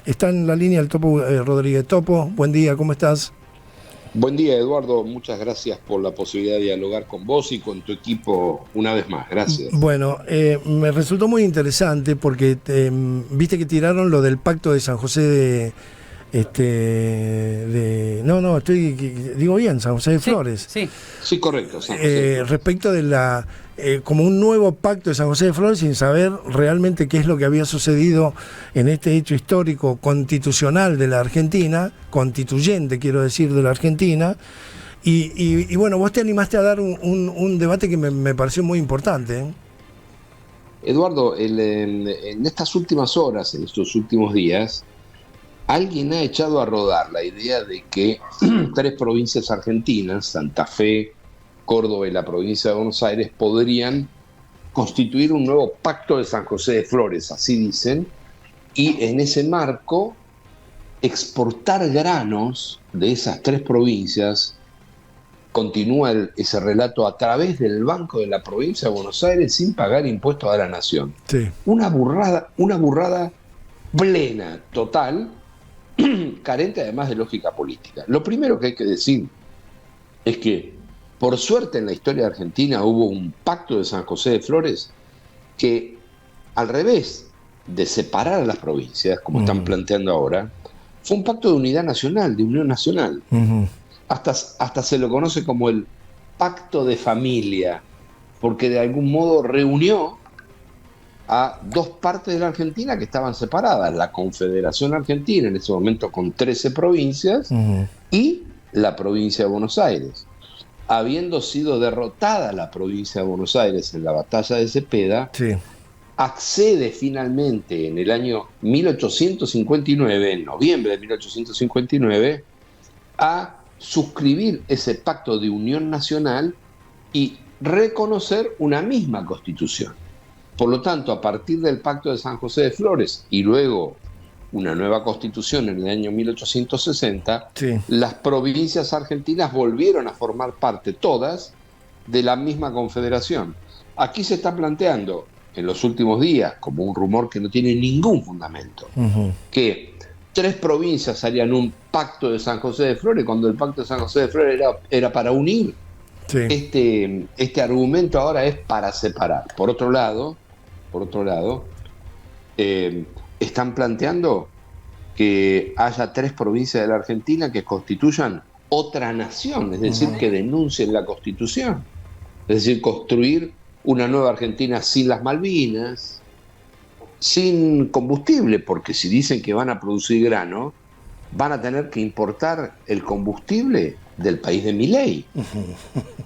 Está en la línea el Topo Rodríguez. Topo, buen día, ¿cómo estás? Buen día, Eduardo. Muchas gracias por la posibilidad de dialogar con vos y con tu equipo una vez más. Gracias. Bueno, me resultó muy interesante porque viste que tiraron lo del pacto de San José no, digo bien, San José de Sí, Flores. sí. Sí, correcto, San José de Flores. Respecto de como un nuevo pacto de San José de Flores sin saber realmente qué es lo que había sucedido en este hecho histórico constitucional de la Argentina, constituyente quiero decir de la Argentina, y bueno, vos te animaste a dar un debate que me pareció muy importante, ¿eh? Eduardo, en estas últimas horas, en estos últimos días, alguien ha echado a rodar la idea de que tres provincias argentinas, Santa Fe, Córdoba y la provincia de Buenos Aires, podrían constituir un nuevo pacto de San José de Flores, así dicen, y en ese marco exportar granos de esas tres provincias. Continúa ese relato a través del Banco de la Provincia de Buenos Aires sin pagar impuestos a la nación. Sí. Una burrada plena, total, carente además de lógica política. Lo primero que hay que decir es que, por suerte en la historia de Argentina hubo un pacto de San José de Flores que, al revés de separar a las provincias, como están planteando ahora, fue un pacto de unidad nacional, de unión nacional. Hasta se lo conoce como el pacto de familia, porque de algún modo reunió a dos partes de la Argentina que estaban separadas, la Confederación Argentina, en ese momento con 13 provincias, y la provincia de Buenos Aires. Habiendo sido derrotada la provincia de Buenos Aires en la batalla de Cepeda, Sí. accede finalmente en el año 1859, en noviembre de 1859, a suscribir ese pacto de unión nacional y reconocer una misma constitución. Por lo tanto, a partir del pacto de San José de Flores y luego una nueva constitución en el año 1860, Sí. las provincias argentinas volvieron a formar parte todas de la misma confederación. Aquí se está planteando en los últimos días, como un rumor que no tiene ningún fundamento, que tres provincias harían un pacto de San José de Flores, cuando el pacto de San José de Flores era para unir. Sí. Este argumento ahora es para separar. Por otro lado, están planteando que haya tres provincias de la Argentina que constituyan otra nación, es decir, que denuncien la Constitución. Es decir, construir una nueva Argentina sin las Malvinas, sin combustible, porque si dicen que van a producir grano, van a tener que importar el combustible del país de Milei.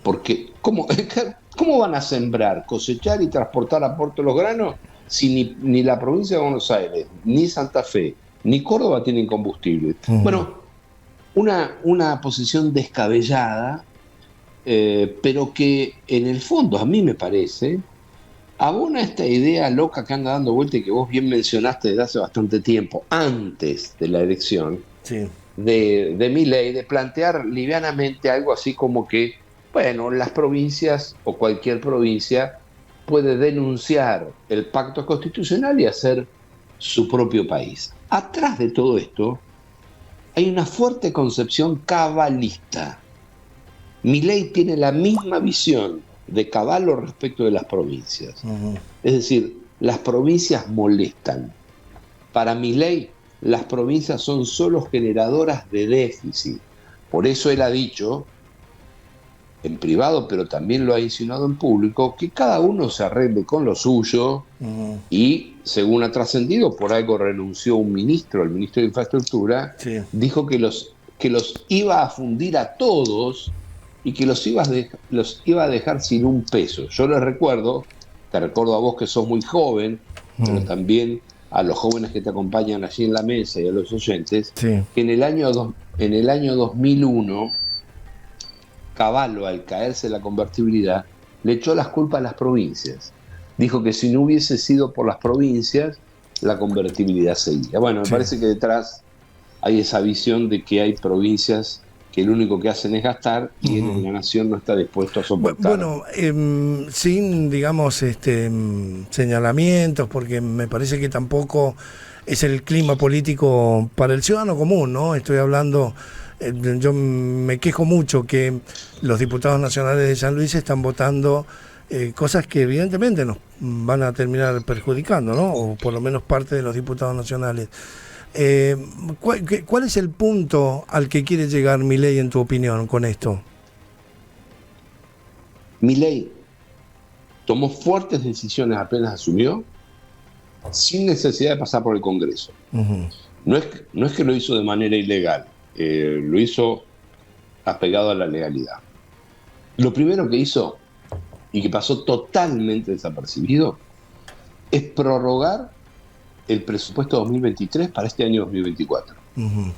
Porque, ¿cómo van a sembrar, cosechar y transportar a puerto los granos si ni la provincia de Buenos Aires, ni Santa Fe, ni Córdoba tienen combustible? Bueno, una posición descabellada, pero que en el fondo, a mí me parece, abona esta idea loca que anda dando vuelta y que vos bien mencionaste desde hace bastante tiempo, antes de la elección, Sí. de Milei, de plantear livianamente algo así como que, bueno, las provincias o cualquier provincia puede denunciar el pacto constitucional y hacer su propio país. Atrás de todo esto hay una fuerte concepción cabalista. Milei tiene la misma visión de Cavallo respecto de las provincias. Es decir, las provincias molestan. Para Milei, las provincias son solo generadoras de déficit. Por eso él ha dicho, en privado, pero también lo ha insinuado en público, que cada uno se arregle con lo suyo y, según ha trascendido, por algo renunció un ministro, el ministro de Infraestructura, Sí. dijo que los iba a fundir a todos y que los iba a dejar sin un peso. Yo te recuerdo a vos que sos muy joven, pero también a los jóvenes que te acompañan allí en la mesa y a los oyentes, Sí. que en el año 2001, Cavallo, al caerse la convertibilidad, le echó las culpas a las provincias. Dijo que si no hubiese sido por las provincias, la convertibilidad seguía. Bueno, me parece que detrás hay esa visión de que hay provincias que lo único que hacen es gastar y la nación no está dispuesto a soportar. Bueno, sin, digamos, señalamientos, porque me parece que tampoco es el clima político para el ciudadano común, ¿no? Estoy hablando, yo me quejo mucho que los diputados nacionales de San Luis están votando cosas que evidentemente nos van a terminar perjudicando, ¿no? O por lo menos parte de los diputados nacionales. ¿Cuál es el punto al que quiere llegar Milei, en tu opinión, con esto? Milei tomó fuertes decisiones apenas asumió, sin necesidad de pasar por el Congreso. Uh-huh. No es que lo hizo de manera ilegal, lo hizo apegado a la legalidad. Lo primero que hizo, y que pasó totalmente desapercibido, es prorrogar el presupuesto 2023 para este año 2024. Uh-huh.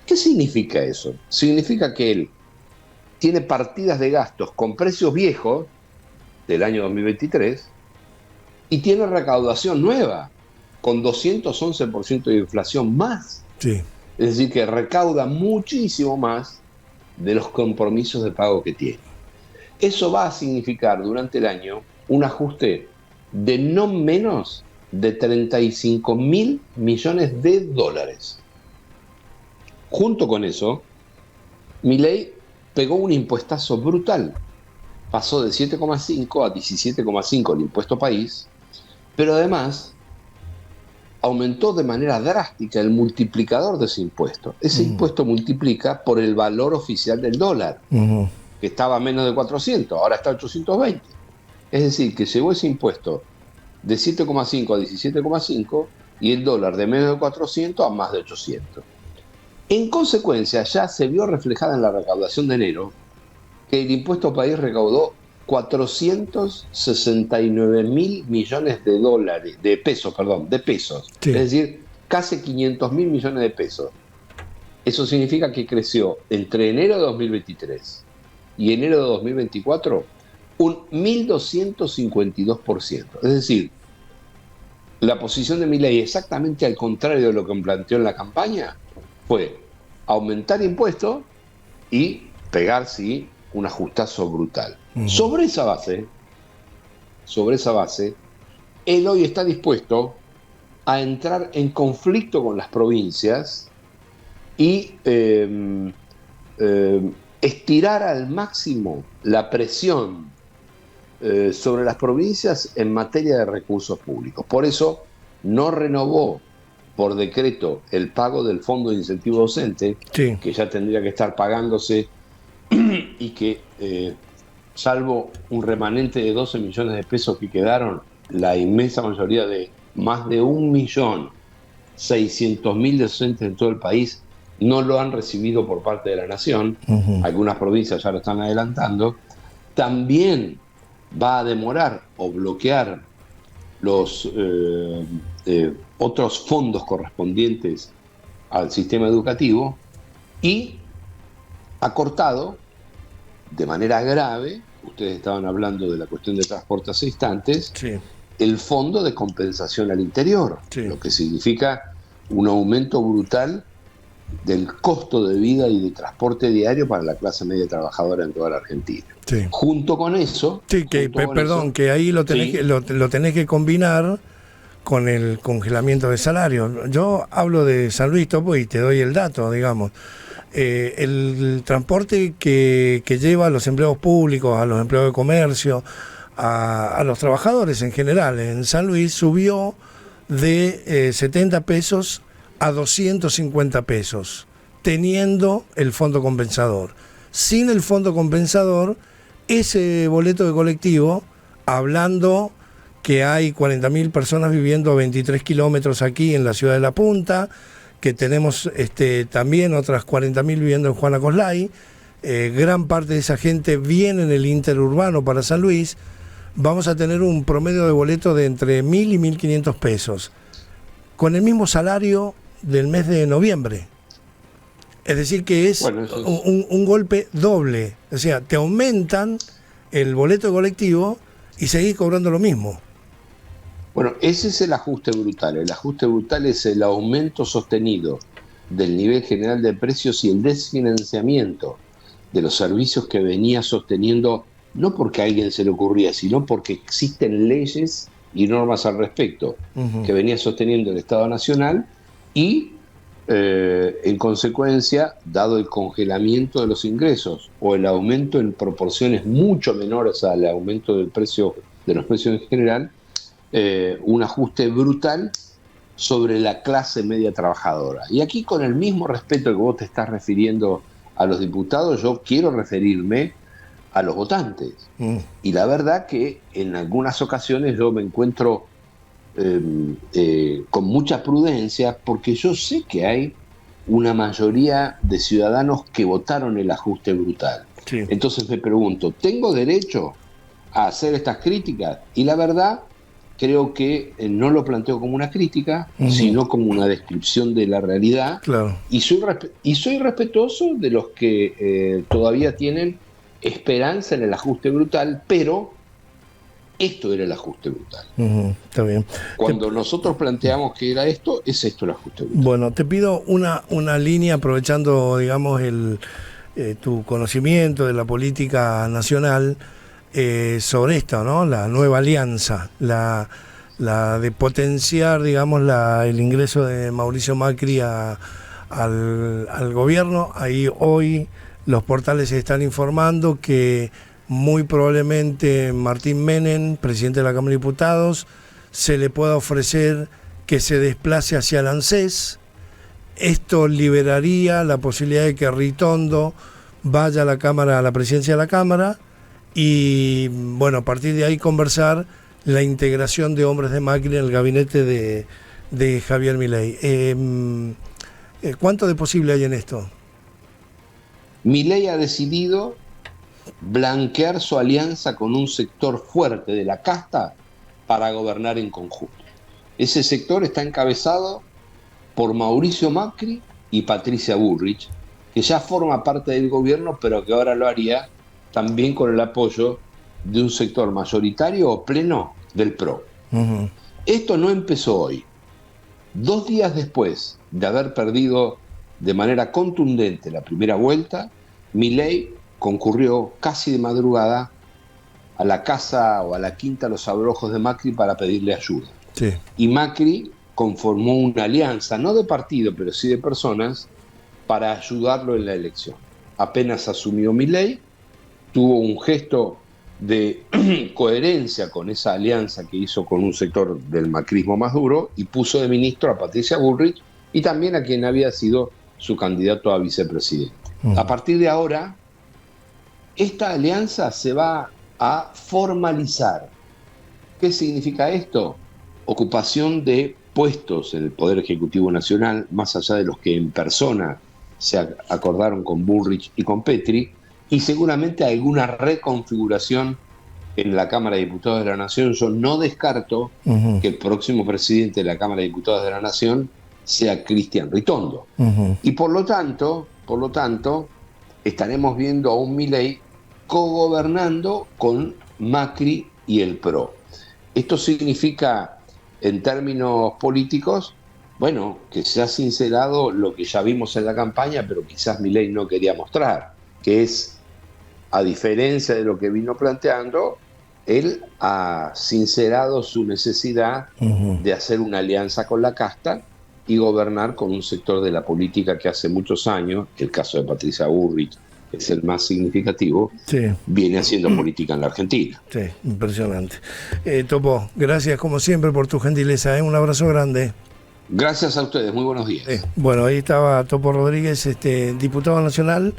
¿Qué significa eso? Significa que él tiene partidas de gastos con precios viejos del año 2023 y tiene recaudación nueva con 211% de inflación más. Sí. Es decir, que recauda muchísimo más de los compromisos de pago que tiene. Eso va a significar durante el año un ajuste de no menos de 35.000 millones de dólares. Junto con eso, Milei pegó un impuestazo brutal. Pasó de 7,5 a 17,5 el impuesto país, pero además aumentó de manera drástica el multiplicador de ese impuesto. Ese impuesto multiplica por el valor oficial del dólar, que estaba a menos de 400, ahora está a 820. Es decir, que llegó ese impuesto de 7,5 a 17,5 y el dólar de menos de 400 a más de 800. En consecuencia, ya se vio reflejada en la recaudación de enero que el impuesto país recaudó 469.000 millones de pesos. Sí. Es decir, casi 500.000 millones de pesos. Eso significa que creció entre enero de 2023 y enero de 2024 un 1.252%. Es decir, la posición de Milei, exactamente al contrario de lo que planteó en la campaña, fue aumentar impuestos y pegar, sí, un ajustazo brutal. Sobre esa base, él hoy está dispuesto a entrar en conflicto con las provincias y estirar al máximo la presión sobre las provincias en materia de recursos públicos. Por eso no renovó por decreto el pago del Fondo de Incentivo Docente, sí, que ya tendría que estar pagándose y que, salvo un remanente de 12 millones de pesos que quedaron, la inmensa mayoría de más de 1.600.000 docentes en todo el país no lo han recibido por parte de la Nación. Uh-huh. Algunas provincias ya lo están adelantando. También va a demorar o bloquear los otros fondos correspondientes al sistema educativo y ha cortado de manera grave, ustedes estaban hablando de la cuestión de transporte hace instantes, sí, el fondo de compensación al interior, sí, lo que significa un aumento brutal del costo de vida y de transporte diario para la clase media trabajadora en toda la Argentina. Sí. Junto con eso... Sí, que ahí lo tenés, sí, lo tenés que combinar con el congelamiento de salario. Yo hablo de San Luis Topo y te doy el dato, digamos. El transporte que lleva a los empleados públicos, a los empleados de comercio, a los trabajadores en general en San Luis subió de 70 pesos a 250 pesos, teniendo el fondo compensador. Sin el fondo compensador, ese boleto de colectivo, hablando que hay 40.000 personas viviendo a 23 kilómetros aquí en la ciudad de La Punta, que tenemos también otras 40.000 viviendo en Juana Coslay, gran parte de esa gente viene en el interurbano para San Luis, vamos a tener un promedio de boleto de entre 1.000 y 1.500 pesos, con el mismo salario del mes de noviembre. Es decir que es un golpe doble, o sea, te aumentan el boleto de colectivo y seguís cobrando lo mismo. Bueno, ese es el ajuste brutal. El ajuste brutal es el aumento sostenido del nivel general de precios y el desfinanciamiento de los servicios que venía sosteniendo, no porque a alguien se le ocurría, sino porque existen leyes y normas al respecto que venía sosteniendo el Estado Nacional y, en consecuencia, dado el congelamiento de los ingresos o el aumento en proporciones mucho menores al aumento del precio de los precios en general, un ajuste brutal sobre la clase media trabajadora. Y aquí, con el mismo respeto que vos te estás refiriendo a los diputados, yo quiero referirme a los votantes. Y la verdad que en algunas ocasiones yo me encuentro con mucha prudencia, porque yo sé que hay una mayoría de ciudadanos que votaron el ajuste brutal. Sí. Entonces me pregunto, ¿tengo derecho a hacer estas críticas? Y la verdad, creo que no lo planteo como una crítica, sino como una descripción de la realidad. Claro. Y soy respetuoso de los que todavía tienen esperanza en el ajuste brutal, pero esto era el ajuste brutal. Está bien. Cuando nosotros planteamos que era esto, es esto el ajuste brutal. Bueno, te pido una línea, aprovechando, digamos, tu conocimiento de la política nacional, sobre esto, ¿no? La nueva alianza, la de potenciar, digamos, el ingreso de Mauricio Macri al gobierno. Ahí hoy los portales están informando que muy probablemente Martín Menem, presidente de la Cámara de Diputados, se le pueda ofrecer que se desplace hacia el ANSES. Esto liberaría la posibilidad de que Ritondo vaya a la presidencia de la Cámara y, bueno, a partir de ahí conversar la integración de hombres de Macri en el gabinete de Javier Milei. ¿Cuánto de posible hay en esto? Milei ha decidido blanquear su alianza con un sector fuerte de la casta para gobernar en conjunto. Ese sector está encabezado por Mauricio Macri y Patricia Bullrich, que ya forma parte del gobierno, pero que ahora lo haría también con el apoyo de un sector mayoritario o pleno del PRO. Esto no empezó hoy. 2 días después de haber perdido de manera contundente la primera vuelta, Milei concurrió casi de madrugada a la casa o a la quinta Los Abrojos de Macri para pedirle ayuda. Sí. Y Macri conformó una alianza, no de partido, pero sí de personas, para ayudarlo en la elección. Apenas asumió Milei, tuvo un gesto de coherencia con esa alianza que hizo con un sector del macrismo más duro y puso de ministro a Patricia Bullrich y también a quien había sido su candidato a vicepresidente. A partir de ahora, esta alianza se va a formalizar. ¿Qué significa esto? Ocupación de puestos en el Poder Ejecutivo Nacional, más allá de los que en persona se acordaron con Bullrich y con Petri, y seguramente alguna reconfiguración en la Cámara de Diputados de la Nación. Yo no descarto que el próximo presidente de la Cámara de Diputados de la Nación sea Cristian Ritondo. Y por lo tanto, estaremos viendo a un Milei cogobernando con Macri y el PRO. Esto significa, en términos políticos, bueno, que se ha sincerado lo que ya vimos en la campaña, pero quizás Milei no quería mostrar, que es, a diferencia de lo que vino planteando, él ha sincerado su necesidad de hacer una alianza con la casta y gobernar con un sector de la política que hace muchos años, el caso de Patricia Bullrich es el más significativo, sí, viene haciendo política en la Argentina. Sí, impresionante. Topo, gracias como siempre por tu gentileza, un abrazo grande. Gracias a ustedes, muy buenos días. Bueno, ahí estaba Topo Rodríguez, diputado nacional.